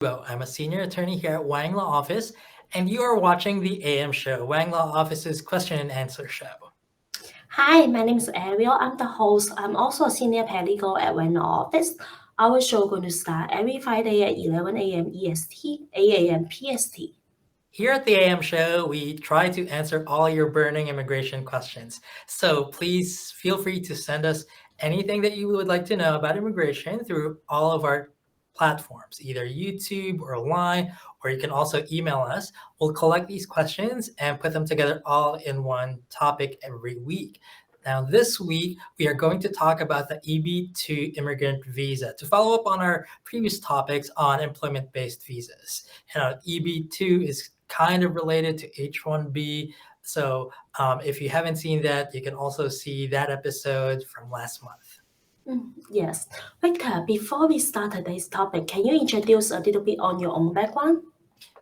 Manibo. I'm a senior attorney here at Wang Law Office, and you are watching the AM show, Wang Law Office's question and answer show. Hi, my name is Ariel. I'm the host. I'm also a senior paralegal at Wang Law Office. Our show going to start every Friday at 11 a.m. EST, 8 a.m. PST. Here at the AM show, we try to answer all your burning immigration questions. So please feel free to send us anything that you would like to know about immigration through all of our platforms, either YouTube or Line, or you can also email us. We'll collect these questions and put them together all in one topic every week. Now, this week, we are going to talk about the EB-2 immigrant visa to follow up on our previous topics on employment-based visas. EB-2 is kind of related to H-1B. So if you haven't seen that, you can also see that episode from last month. Yes. Victor, before we start today's topic, can you introduce a little bit on your own background?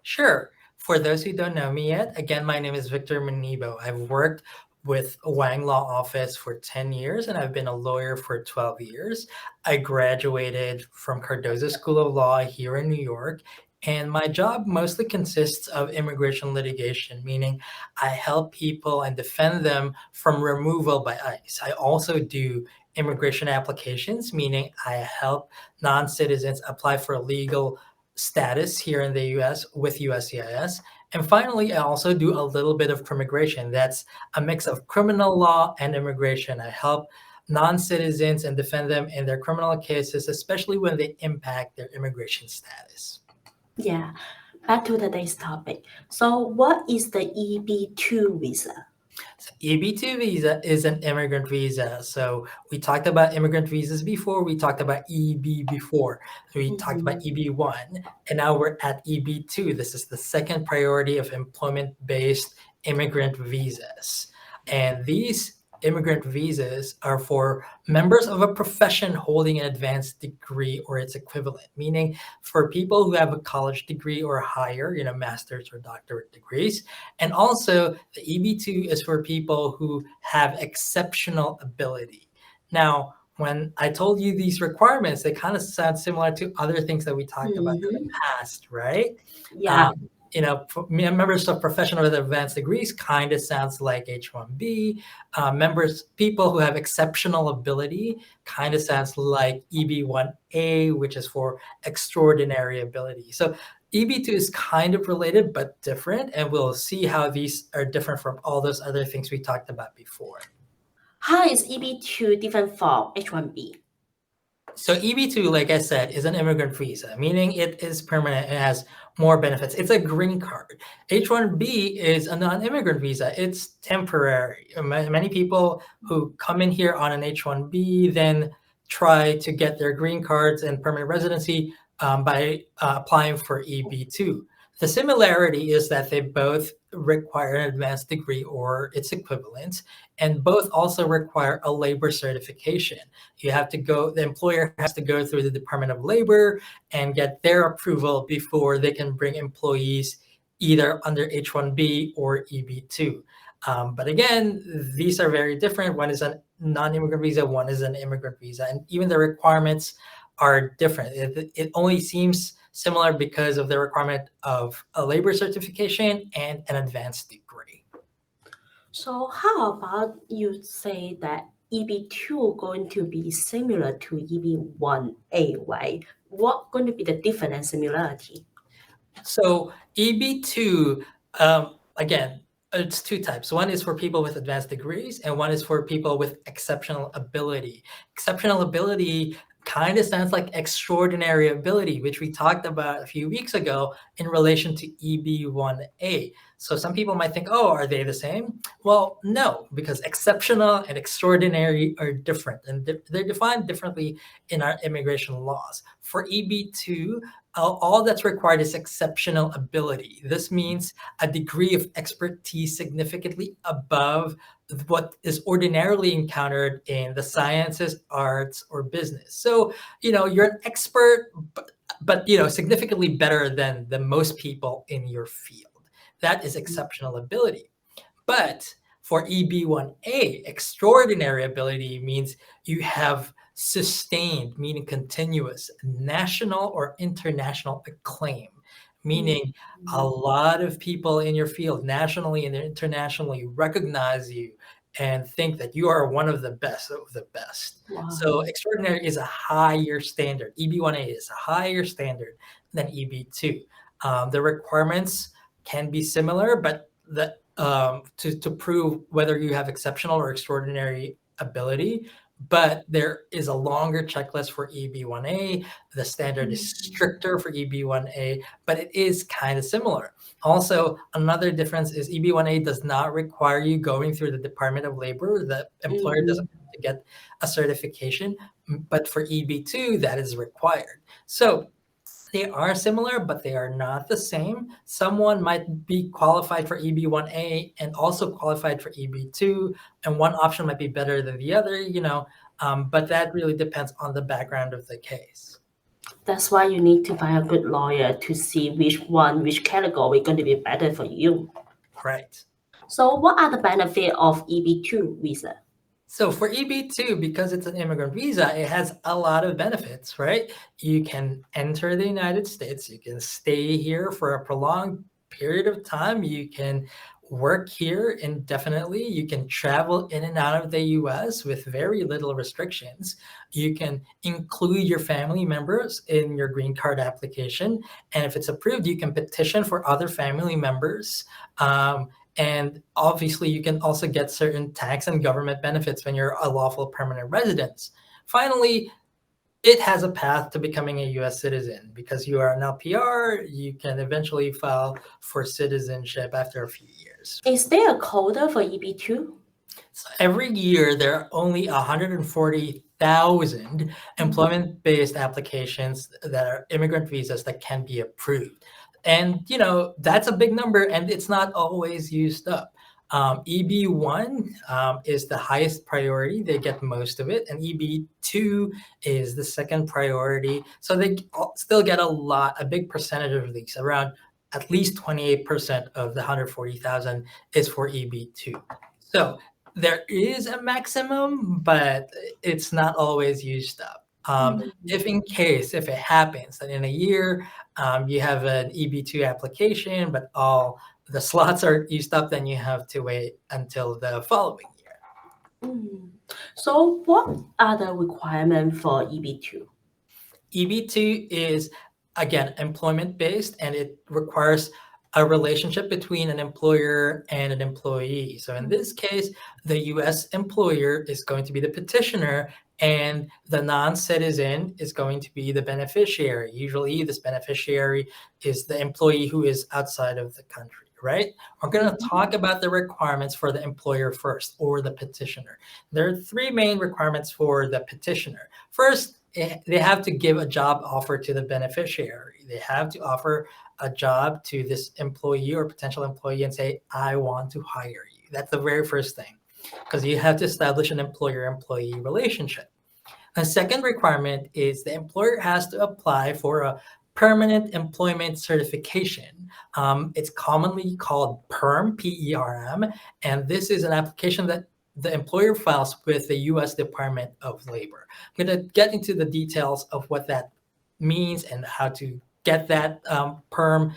Sure. For those who don't know me yet, again, my name is Victor Manibo. I've worked with Wang Law Office for 10 years, and I've been a lawyer for 12 years. I graduated from Cardozo School of Law here in New York, and my job mostly consists of immigration litigation, meaning I help people and defend them from removal by ICE. I also do immigration applications, meaning I help non-citizens apply for legal status here in the US with USCIS. And finally, I also do a little bit of crimmigration. That's a mix of criminal law and immigration. I help non-citizens and defend them in their criminal cases, especially when they impact their immigration status. Yeah, back to today's topic. So what is the EB-2 visa? So EB-2 visa is an immigrant visa. So we talked about immigrant visas before. We talked about EB before. We talked about EB-1, and now we're at EB-2. This is the second priority of employment-based immigrant visas. And these immigrant visas are for members of a profession holding an advanced degree or its equivalent, meaning for people who have a college degree or higher, master's or doctorate degrees. And also the EB-2 is for people who have exceptional ability. Now, when I told you these requirements, they kind of sound similar to other things that we talked about in the past, right? Yeah. Members of professional with advanced degrees kind of sounds like H-1B. People who have exceptional ability kind of sounds like EB-1A, which is for extraordinary ability. So EB-2 is kind of related, but different, and we'll see how these are different from all those other things we talked about before. How is EB-2 different from H-1B? So EB-2, like I said, is an immigrant visa, meaning it is permanent and has more benefits. It's a green card. H-1B is a non-immigrant visa. It's temporary. Many people who come in here on an H-1B then try to get their green cards and permanent residency by applying for EB-2. The similarity is that they both require an advanced degree or its equivalent, and both also require a labor certification. The employer has to go through the Department of Labor and get their approval before they can bring employees either under H-1B or EB-2. But again, these are very different. One is a non-immigrant visa, one is an immigrant visa, and even the requirements are different. It only seems similar because of the requirement of a labor certification and an advanced degree. So how about you say that EB-2 going to be similar to EB-1A, right? What going to be the difference and similarity? So EB-2, again, it's two types. One is for people with advanced degrees, and one is for people with exceptional ability. Exceptional ability kind of sounds like extraordinary ability, which we talked about a few weeks ago in relation to EB-1A. So some people might think, oh, are they the same? Well, no, because exceptional and extraordinary are different, and they're defined differently in our immigration laws. For EB-2, all that's required is exceptional ability. This means a degree of expertise significantly above what is ordinarily encountered in the sciences, arts, or business. So, you're an expert, but significantly better than the most people in your field. That is exceptional ability. But for EB-1A, extraordinary ability means you have sustained, meaning continuous, national or international acclaim, meaning a lot of people in your field, nationally and internationally, recognize you and think that you are one of the best of the best. Wow. So extraordinary is a higher standard. EB-1A is a higher standard than EB-2. The requirements can be similar, but to prove whether you have exceptional or extraordinary ability, but there is a longer checklist for EB-1A. The standard is stricter for EB-1A, but it is kind of similar. Also, another difference is EB-1A does not require you going through the Department of Labor. The employer doesn't have to get a certification, but for EB-2, that is required. So they are similar, but they are not the same. Someone might be qualified for EB-1A and also qualified for EB-2, and one option might be better than the other, but that really depends on the background of the case. That's why you need to find a good lawyer to see which category is going to be better for you. Right. So what are the benefits of EB-2 visa? So for EB-2, because it's an immigrant visa, it has a lot of benefits, right? You can enter the United States, you can stay here for a prolonged period of time, you can work here indefinitely, you can travel in and out of the US with very little restrictions, you can include your family members in your green card application, and if it's approved, you can petition for other family members. And obviously, you can also get certain tax and government benefits when you're a lawful permanent resident. Finally, it has a path to becoming a U.S. citizen. Because you are an LPR, you can eventually file for citizenship after a few years. Is there a quota for EB-2? So every year, there are only 140,000 employment-based applications that are immigrant visas that can be approved. And, that's a big number, and it's not always used up. EB-1 is the highest priority. They get most of it. And EB-2 is the second priority. So they still get a big percentage of these. Around at least 28% of the 140,000 is for EB-2. So there is a maximum, but it's not always used up. If it happens that in a year you have an EB-2 application, but all the slots are used up, then you have to wait until the following year. So what are the requirements for EB-2? EB-2 is, again, employment-based, and it requires a relationship between an employer and an employee. So in this case, the U.S. employer is going to be the petitioner, and the non-citizen is going to be the beneficiary. Usually, this beneficiary is the employee who is outside of the country, right? We're going to talk about the requirements for the employer first, or the petitioner. There are three main requirements for the petitioner. First, they have to give a job offer to the beneficiary. They have to offer a job to this employee or potential employee and say, I want to hire you. That's the very first thing, because you have to establish an employer-employee relationship. The second requirement is the employer has to apply for a permanent employment certification. It's commonly called PERM, P-E-R-M, and this is an application that the employer files with the U.S. Department of Labor. I'm going to get into the details of what that means and how to get that PERM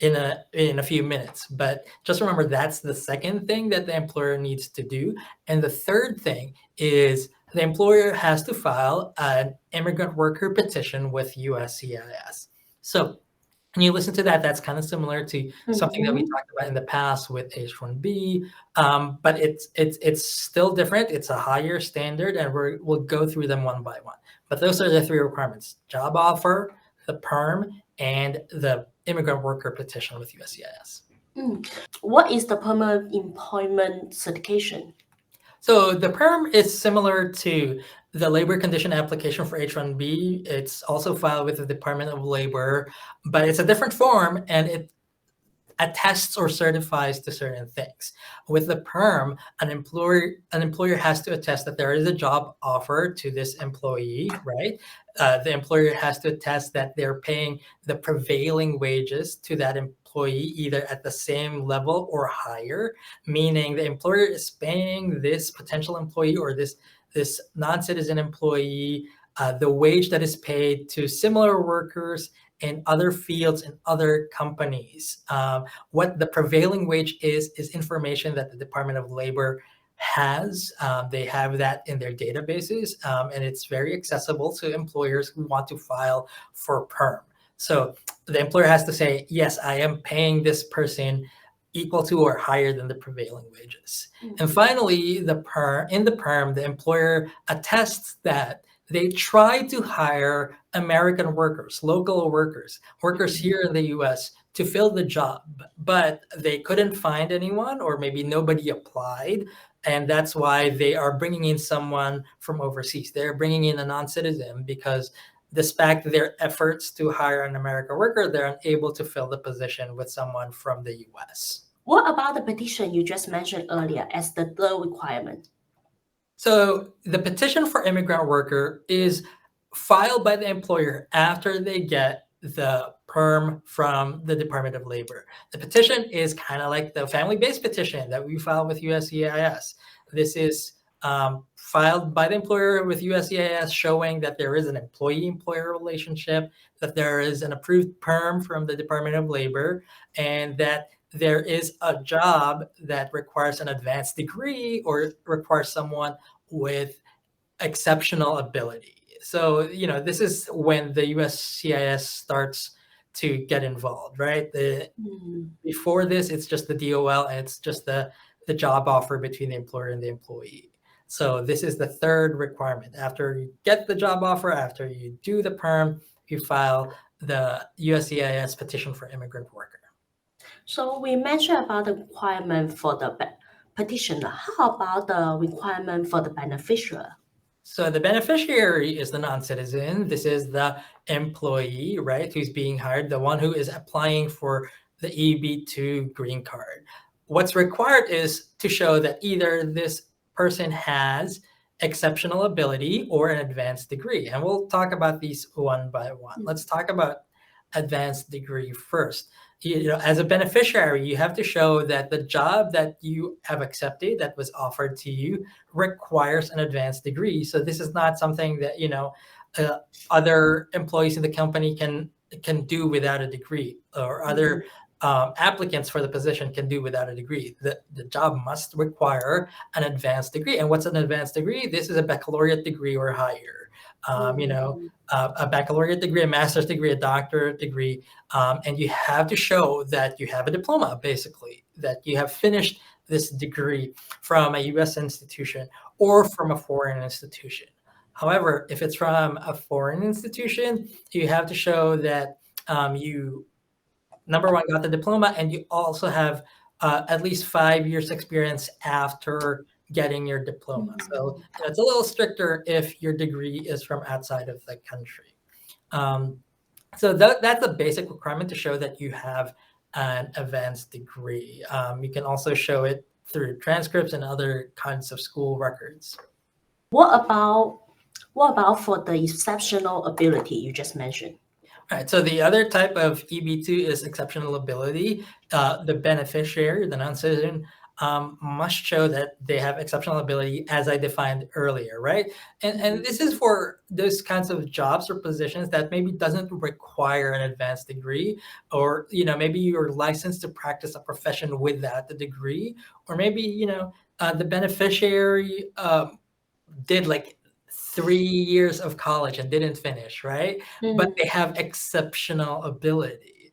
in a few minutes. But just remember, that's the second thing that the employer needs to do. And the third thing is the employer has to file an immigrant worker petition with USCIS. So when you listen to that, that's kind of similar to something that we talked about in the past with H-1B, but it's still different. It's a higher standard, and we'll go through them one by one. But those are the three requirements: job offer, the PERM, and the immigrant worker petition with USCIS. What is the permanent employment certification? So the PERM is similar to the labor condition application for H-1B. It's also filed with the Department of Labor, but it's a different form, and it attests or certifies to certain things. With the PERM, an employer has to attest that there is a job offer to this employee, right? The employer has to attest that they're paying the prevailing wages to that employee, either at the same level or higher, meaning the employer is paying this potential employee or this this non-citizen employee, the wage that is paid to similar workers in other fields in other companies. What the prevailing wage is information that the Department of Labor has. They have that in their databases, and it's very accessible to employers who want to file for PERM. So the employer has to say, yes, I am paying this person equal to or higher than the prevailing wages. And finally, in the PERM, the employer attests that they try to hire American workers, local workers here in the US to fill the job, but they couldn't find anyone, or maybe nobody applied. And that's why they are bringing in someone from overseas. They're bringing in a non-citizen because despite their efforts to hire an American worker, they're unable to fill the position with someone from the US. What about the petition you just mentioned earlier as the third requirement? So the petition for immigrant worker is filed by the employer after they get the PERM from the Department of Labor. The petition is kind of like the family-based petition that we filed with USCIS. This is filed by the employer with USCIS, showing that there is an employee-employer relationship, that there is an approved PERM from the Department of Labor, and that there is a job that requires an advanced degree or requires someone with exceptional ability. So, this is when the USCIS starts to get involved, right? Before this, it's just the DOL, and it's just the job offer between the employer and the employee. So this is the third requirement. After you get the job offer, after you do the PERM, you file the USCIS petition for immigrant worker. So we mentioned about the requirement for the petitioner. How about the requirement for the beneficiary? So the beneficiary is the non-citizen. This is the employee, right, who's being hired, the one who is applying for the EB-2 green card. What's required is to show that either this person has exceptional ability or an advanced degree. And we'll talk about these one by one. Let's talk about advanced degree first. As a beneficiary, you have to show that the job that you have accepted, that was offered to you, requires an advanced degree. So this is not something that other employees in the company can do without a degree, or other applicants for the position can do without a degree. The job must require an advanced degree. And what's an advanced degree? This is a baccalaureate degree or higher. A baccalaureate degree, a master's degree, a doctorate degree, and you have to show that you have a diploma, basically, that you have finished this degree from a U.S. institution or from a foreign institution. However, if it's from a foreign institution, you have to show that you, number one, got the diploma, and you also have at least 5 years experience after getting your diploma. So it's a little stricter if your degree is from outside of the country. So that's a basic requirement to show that you have an advanced degree. You can also show it through transcripts and other kinds of school records. What about for the exceptional ability you just mentioned? Right. So the other type of EB-2 is exceptional ability. The beneficiary, the non-citizen, must show that they have exceptional ability, as I defined earlier, right? And this is for those kinds of jobs or positions that maybe doesn't require an advanced degree, or maybe you're licensed to practice a profession without the degree, or maybe the beneficiary did like 3 years of college and didn't finish, right? But they have exceptional ability.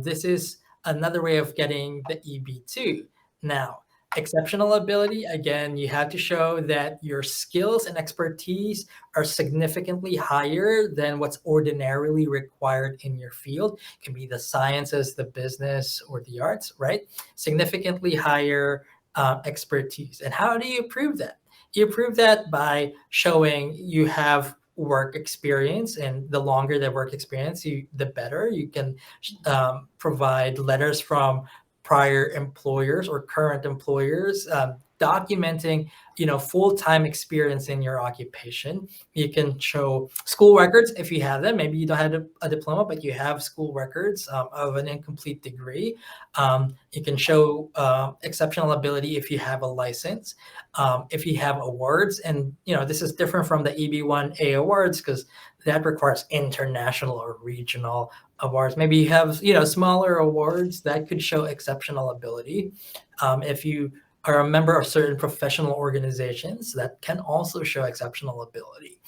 This is another way of getting the EB-2. Now, exceptional ability, again, you have to show that your skills and expertise are significantly higher than what's ordinarily required in your field. It can be the sciences, the business, or the arts, right? Significantly higher expertise. And how do you prove that? You prove that by showing you have work experience, and the longer the work experience, the better. You can provide letters from prior employers or current employers documenting, full-time experience in your occupation. You can show school records if you have them. Maybe you don't have a diploma, but you have school records of an incomplete degree. You can show exceptional ability if you have a license, if you have awards. And, this is different from the EB-1A awards because that requires international or regional awards. Maybe you have, smaller awards that could show exceptional ability. If you are a member of certain professional organizations, that can also show exceptional ability.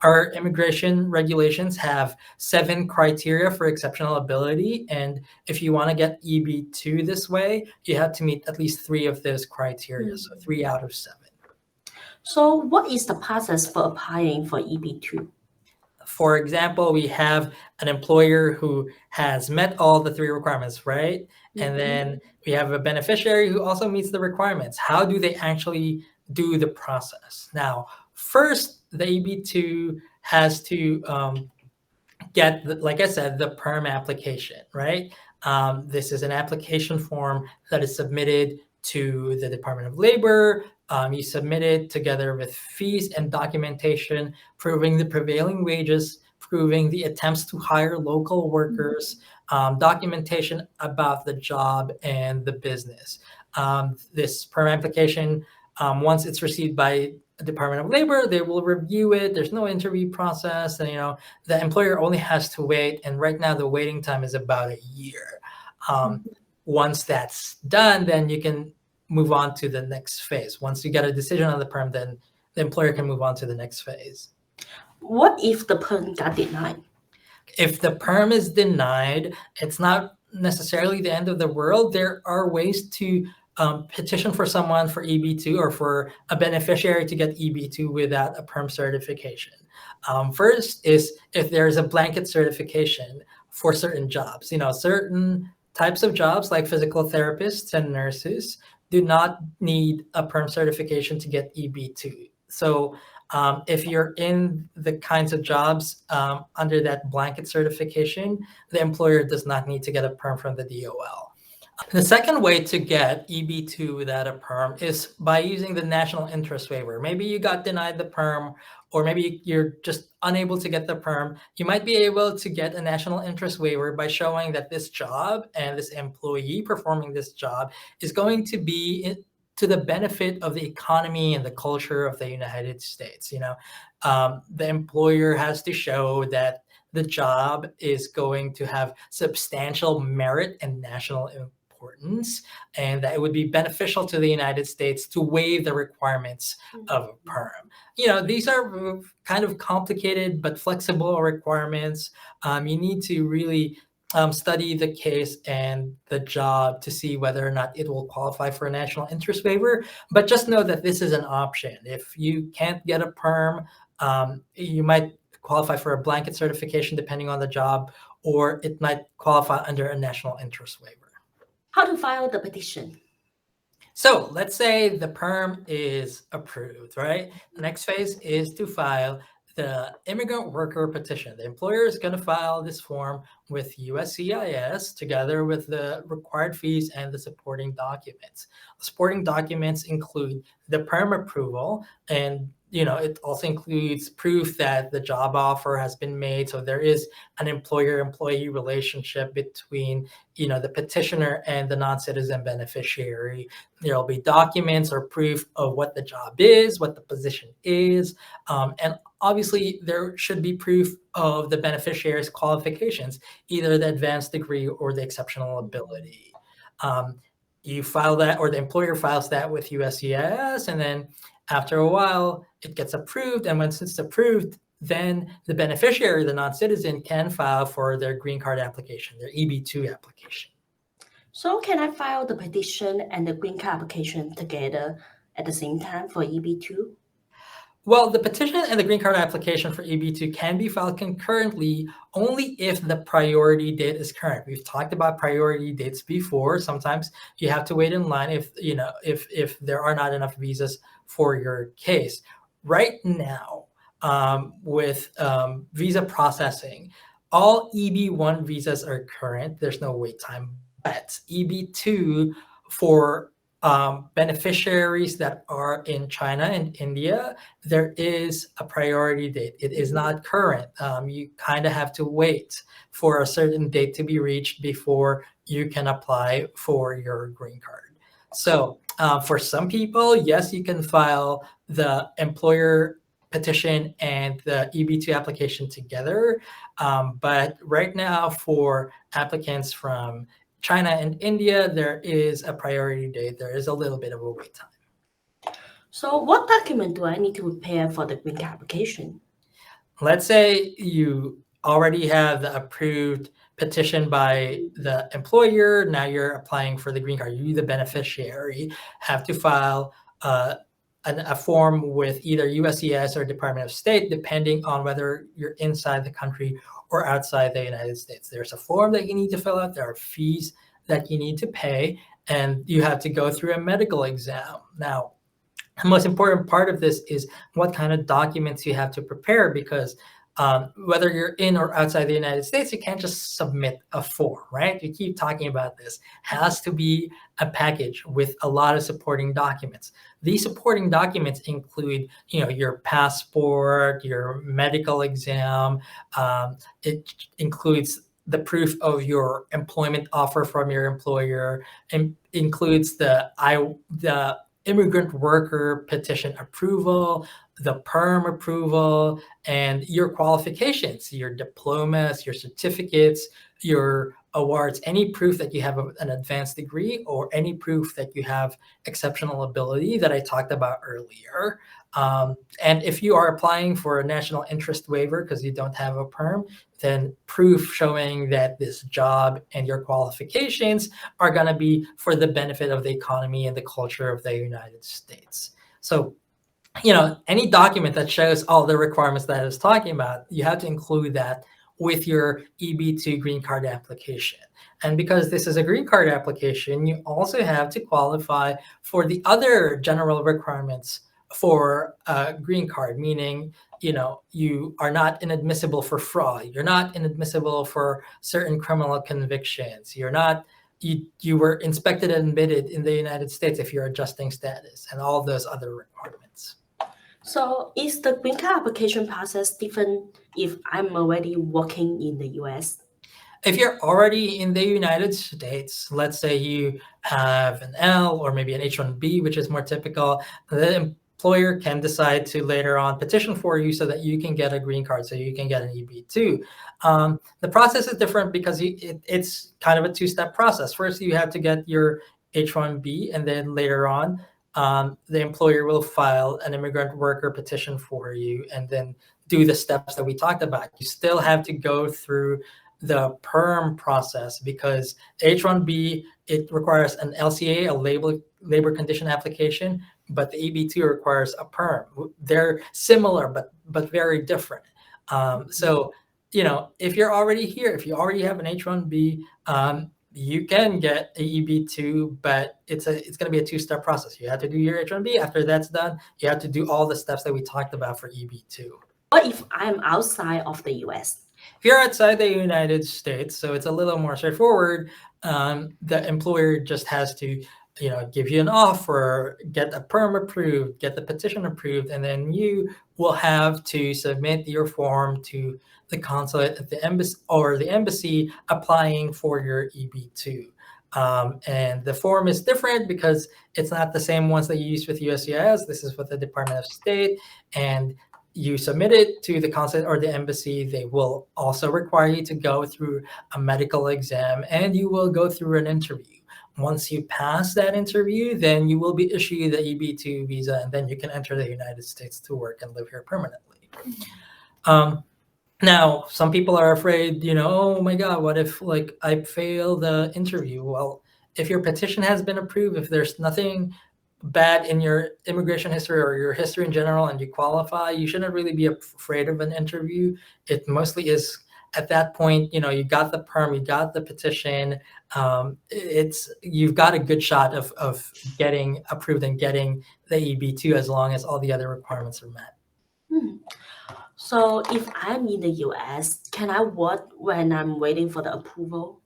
Our immigration regulations have 7 criteria for exceptional ability. And if you want to get EB-2 this way, you have to meet at least 3 of those criteria. So 3 out of 7. So what is the process for applying for EB-2? For example, we have an employer who has met all the 3 requirements, right? And then we have a beneficiary who also meets the requirements. How do they actually do the process? Now, first, the EB-2 has to get, like I said, the PERM application, right? This is an application form that is submitted to the Department of Labor. You submit it together with fees and documentation proving the prevailing wages, proving the attempts to hire local workers, documentation about the job and the business. This PERM application, once it's received by the Department of Labor, they will review it. There's no interview process, and the employer only has to wait. And right now, the waiting time is about a year. Once that's done, then you can move on to the next phase. Once you get a decision on the PERM, then the employer can move on to the next phase. What if the PERM got denied? If the PERM is denied, it's not necessarily the end of the world. There are ways to petition for someone for EB-2 or for a beneficiary to get EB-2 without a PERM certification. First is if there's a blanket certification for certain jobs. Certain types of jobs like physical therapists and nurses do not need a PERM certification to get EB-2. So if you're in the kinds of jobs under that blanket certification, the employer does not need to get a PERM from the DOL. The second way to get EB-2 without a PERM is by using the national interest waiver. Maybe you got denied the PERM, or maybe you're just unable to get the PERM. You might be able to get a national interest waiver by showing that this job and this employee performing this job is going to be to the benefit of the economy and the culture of the United States. The employer has to show that the job is going to have substantial merit and national importance, and that it would be beneficial to the United States to waive the requirements of a PERM. These are kind of complicated but flexible requirements. You need to really study the case and the job to see whether or not it will qualify for a national interest waiver. But just know that this is an option. If you can't get a PERM, you might qualify for a blanket certification depending on the job, or it might qualify under a national interest waiver. How to file the petition? So let's say the PERM is approved, right? The next phase is to file the immigrant worker petition. The employer is going to file this form with USCIS together with the required fees and the supporting documents. The supporting documents include the PERM approval, and it also includes proof that the job offer has been made. So there is an employer-employee relationship between, the petitioner and the non-citizen beneficiary. There'll be documents or proof of what the job is, what the position is, and obviously there should be proof of the beneficiary's qualifications, either the advanced degree or the exceptional ability. You file that, or the employer files that with USCIS, and then after a while, it gets approved. And once it's approved, then the beneficiary, the non-citizen, can file for their green card application, their EB-2 application. So can I file the petition and the green card application together at the same time for EB-2? Well, the petition and the green card application for EB-2 can be filed concurrently only if the priority date is current. We've talked about priority dates before. Sometimes you have to wait in line if there are not enough visas for your case. Right now, with visa processing, all EB-1 visas are current. There's no wait time. But EB-2 for beneficiaries that are in China and India, there is a priority date. It is not current. You kind of have to wait for a certain date to be reached before you can apply for your green card. So for some people, yes, you can file the employer petition and the EB-2 application together. But right now, for applicants from China and India, there is a priority date. There is a little bit of a wait time. So what document do I need to prepare for the green card application? Let's say you already have the approved petition by the employer. Now you're applying for the green card. You, the beneficiary, have to file a form with either USCIS or Department of State, depending on whether you're inside the country or outside the United States. There's a form that you need to fill out. There are fees that you need to pay, and you have to go through a medical exam. Now, the most important part of this is what kind of documents you have to prepare, because whether you're in or outside the United States, you can't just submit a form, right? We keep talking about this. It has to be a package with a lot of supporting documents. These supporting documents include, your passport, your medical exam. It includes the proof of your employment offer from your employer, and includes the immigrant worker petition approval, the PERM approval, and your qualifications, your diplomas, your certificates, your awards, any proof that you have an advanced degree or any proof that you have exceptional ability that I talked about earlier. And if you are applying for a national interest waiver because you don't have a PERM, then proof showing that this job and your qualifications are going to be for the benefit of the economy and the culture of the United States. So, any document that shows all the requirements that I was talking about, you have to include that with your EB-2 green card application. And because this is a green card application, you also have to qualify for the other general requirements for a green card, meaning, you are not inadmissible for fraud. You're not inadmissible for certain criminal convictions. You were inspected and admitted in the United States if you're adjusting status, and all those other requirements. So is the green card application process different if I'm already working in the US? If you're already in the United States, let's say you have an L or maybe an H-1B, which is more typical, the employer can decide to later on petition for you so that you can get a green card, so you can get an EB-2. The process is different because it's kind of a two-step process. First, you have to get your H-1B, and then later on, the employer will file an immigrant worker petition for you and then do the steps that we talked about. You still have to go through the PERM process because H-1B, it requires an LCA, a labor condition application, but the EB-2 requires a PERM. They're similar, but very different. So, if you're already here, if you already have an H-1B, you can get a EB-2, but it's going to be a two-step process. You have to do your H-1B. After that's done, you have to do all the steps that we talked about for EB-2. What if I'm outside of the US? If you're outside the United States, so it's a little more straightforward, the employer just has to, give you an offer, get a PERM approved, get the petition approved, and then you will have to submit your form to the consulate at the embassy or the embassy applying for your EB-2. And the form is different because it's not the same ones that you use with USCIS. This is with the Department of State, and you submit it to the consulate or the embassy. They will also require you to go through a medical exam, and you will go through an interview. Once you pass that interview, then you will be issued the EB-2 visa, and then you can enter the United States to work and live here permanently. Now, some people are afraid, oh my God, what if I fail the interview? Well, if your petition has been approved, if there's nothing bad in your immigration history or your history in general and you qualify, you shouldn't really be afraid of an interview. It mostly is at that point, you got the PERM, you got the petition. You've got a good shot of getting approved and getting the EB-2 as long as all the other requirements are met. So if I'm in the US, can I work when I'm waiting for the approval?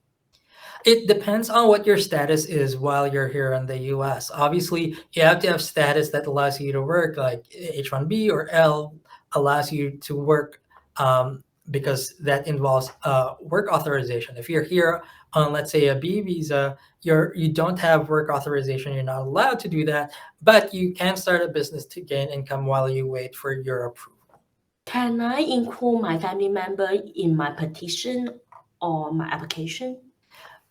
It depends on what your status is while you're here in the US. Obviously, you have to have status that allows you to work, like H-1B or L allows you to work because that involves work authorization. If you're here on, let's say, a B visa, you don't have work authorization, you're not allowed to do that, but you can start a business to gain income while you wait for your approval. Can I include my family member in my petition or my application?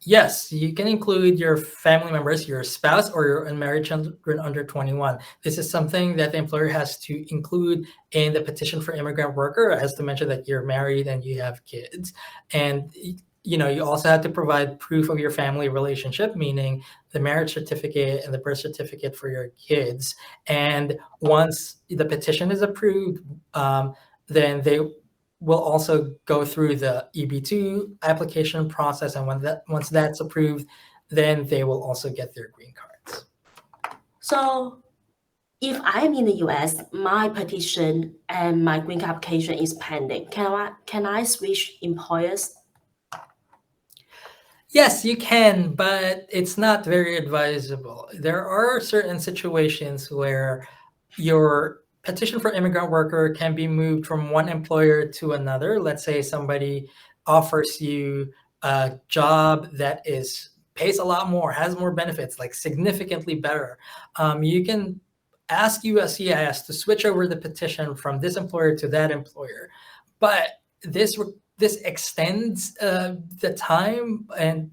Yes, you can include your family members, your spouse, or your unmarried children under 21. This is something that the employer has to include in the petition for immigrant worker. It has to mention that you're married and you have kids. And you also have to provide proof of your family relationship, meaning the marriage certificate and the birth certificate for your kids. And once the petition is approved, then they will also go through the EB-2 application process, and once that's approved, then they will also get their green cards. So if I'm in the US, my petition and my green card application is pending. Can I switch employers? Yes, you can, but it's not very advisable. There are certain situations where your petition for immigrant worker can be moved from one employer to another. Let's say somebody offers you a job that pays a lot more, has more benefits, like significantly better. You can ask USCIS to switch over the petition from this employer to that employer, but this extends the time and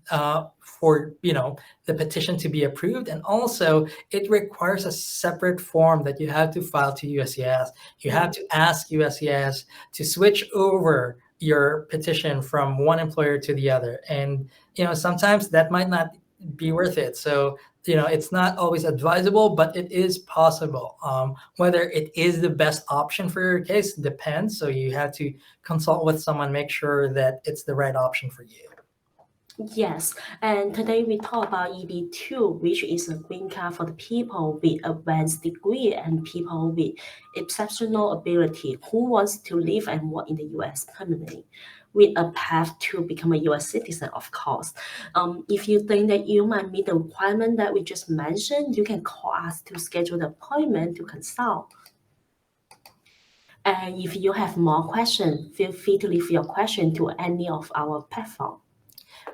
for the petition to be approved, and also it requires a separate form that you have to file to USCIS. You have to ask USCIS to switch over your petition from one employer to the other, and sometimes that might not be worth it. So it's not always advisable, but it is possible. Whether it is the best option for your case depends. So you have to consult with someone, make sure that it's the right option for you. Yes, and today we talk about EB-2, which is a green card for the people with advanced degree and people with exceptional ability who wants to live and work in the US permanently, with a path to become a US citizen, of course. If you think that you might meet the requirement that we just mentioned, you can call us to schedule the appointment to consult. And if you have more questions, feel free to leave your question to any of our platforms.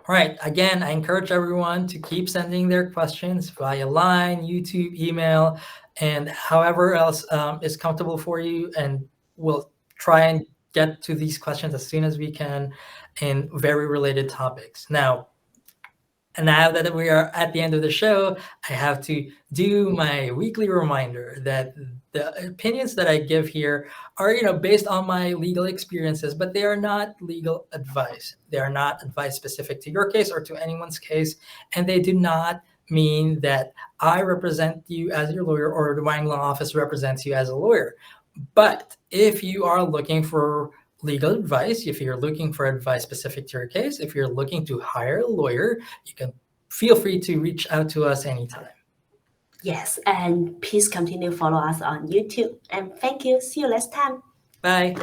All right. Again, I encourage everyone to keep sending their questions via line, YouTube, email, and however else is comfortable for you. And we'll try and get to these questions as soon as we can in very related topics. Now that we are at the end of the show, I have to do my weekly reminder that the opinions that I give here are, based on my legal experiences, but they are not legal advice. They are not advice specific to your case or to anyone's case, and they do not mean that I represent you as your lawyer or the Wang Law Office represents you as a lawyer. But if you are looking for legal advice, if you're looking for advice specific to your case, if you're looking to hire a lawyer, you can feel free to reach out to us anytime. Yes, and please continue to follow us on YouTube. And thank you. See you next time. Bye.